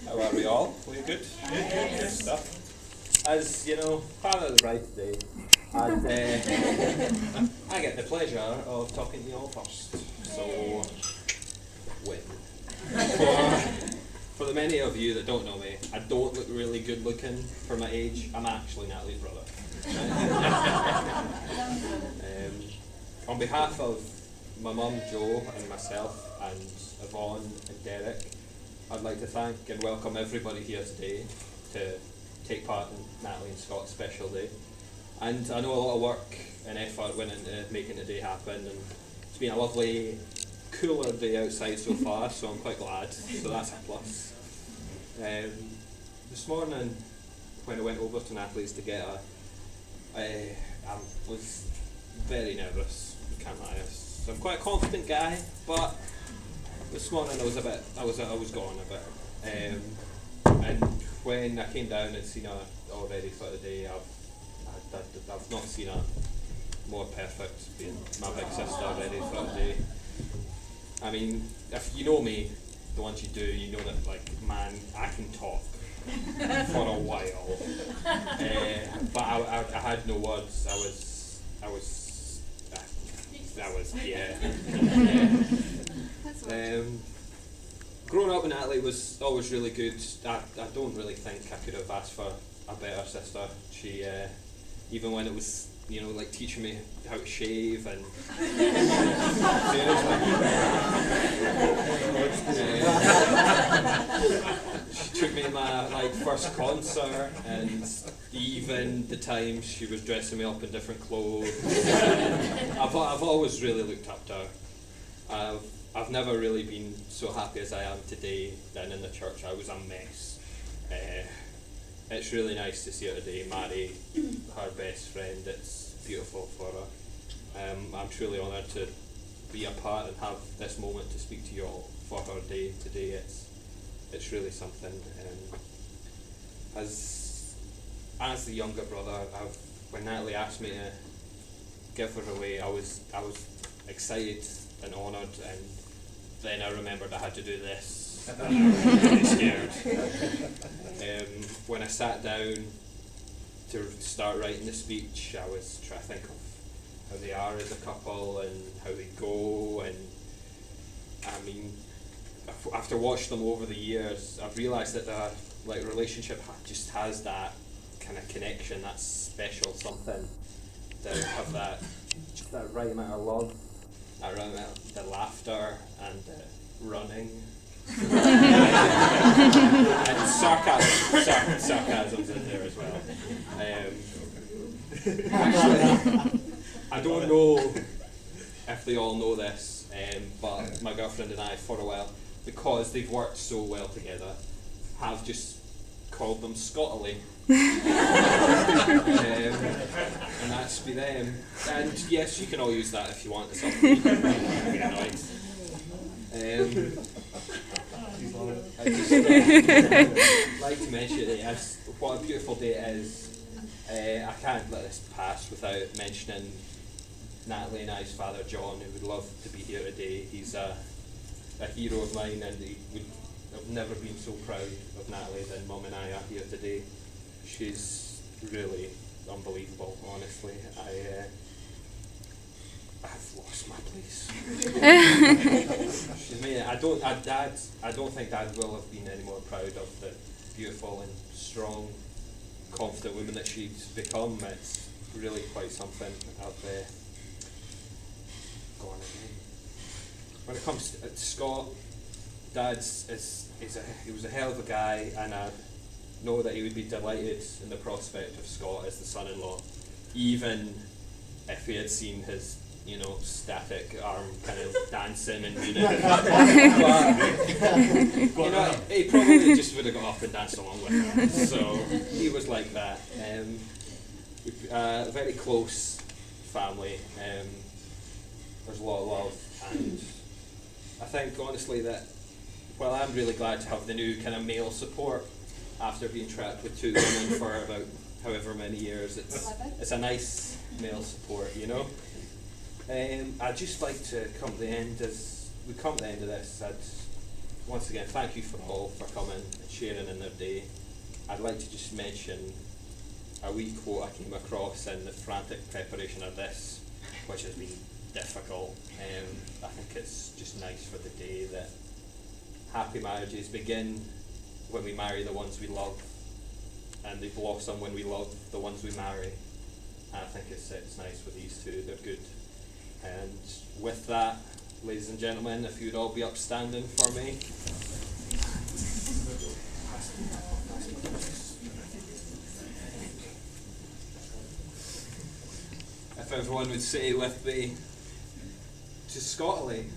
How are we all? We good? Good stuff. As you know, part of the bride today, and I get the pleasure of talking to you all first. So, when? For the many of you that don't know me, I don't look really good looking for my age. I'm actually Natalie's brother. On behalf of my mum, Jo, and myself, and Yvonne and Derek, I'd like to thank and welcome everybody here today to take part in Natalie and Scott's special day. And I know a lot of work and effort went into making today happen, and it's been a lovely, cooler day outside so far, so I'm quite glad, so that's a plus. This morning, when I went over to Natalie's to get her, I was very nervous, I can't lie. I'm quite a confident guy, but this morning I was gone a bit. And when I came down and seen her already for the day, I've not seen her more perfect, being my big sister already for the day. I mean, if you know me, the ones you do, you know that, like, man, I can talk for a while. But I had no words. Growing up with Natalie was always really good. I don't really think I could have asked for a better sister. She, even when it was, you know, like teaching me how to shave and she took me to my first concert, and even the time she was dressing me up in different clothes. I've always really looked up to her. I've never really been so happy as I am today. Then in the church I was a mess. It's really nice to see her today marry her best friend. It's beautiful for her. I'm truly honoured to be a part and have this moment to speak to you all for her day today. It's really something. As the younger brother, when Natalie asked me to give her away, I was excited and honoured, and then I remembered I had to do this. And I was really scared. When I sat down to start writing the speech, I was trying to think of how they are as a couple and how they go, and I mean, after watching them over the years, I've realised that their relationship just has that kind of connection, that special something. They have that right amount of love, that right amount of the laughter and the running. And sarcasm's in there as well. Actually, I don't know if they all know this, but my girlfriend and I, for a while, because they've worked so well together, have just called them Scottally. And that's be them. And yes, you can all use that if you want. It's up to you. Get annoyed. I just like to mention it as what a beautiful day it is. I can't let this pass without mentioning Natalie and I's father, John, who would love to be here today. He's a hero of mine, and he would have never been so proud of Natalie than Mum and I are here today. She's really unbelievable, honestly. I've lost my place. She's made it. I don't think Dad will have been any more proud of the beautiful and strong, confident woman that she's become. It's really quite something. I've gone again. When it comes to Scott, Dad he was a hell of a guy, and I know that he would be delighted in the prospect of Scott as the son-in-law, even if he had seen his, you know, static arm kind of dancing and doing it. But, you know, he probably just would have got up and danced along with him. So he was like that. Very close family. There's a lot of love, and I think honestly that, well, I'm really glad to have the new kind of male support after being trapped with two women for about however many years. It's a nice male support, you know. I'd just like to come to the end, as we come to the end of this, once again, thank you for all for coming and sharing in their day. I'd like to just mention a wee quote I came across in the frantic preparation of this, which has been difficult. I think it's just nice for the day that happy marriages begin when we marry the ones we love, and they blossom when we love the ones we marry. And I think it's nice with these two, they're good. And with that, ladies and gentlemen, if you'd all be upstanding for me. If everyone would say with me, to Scotland.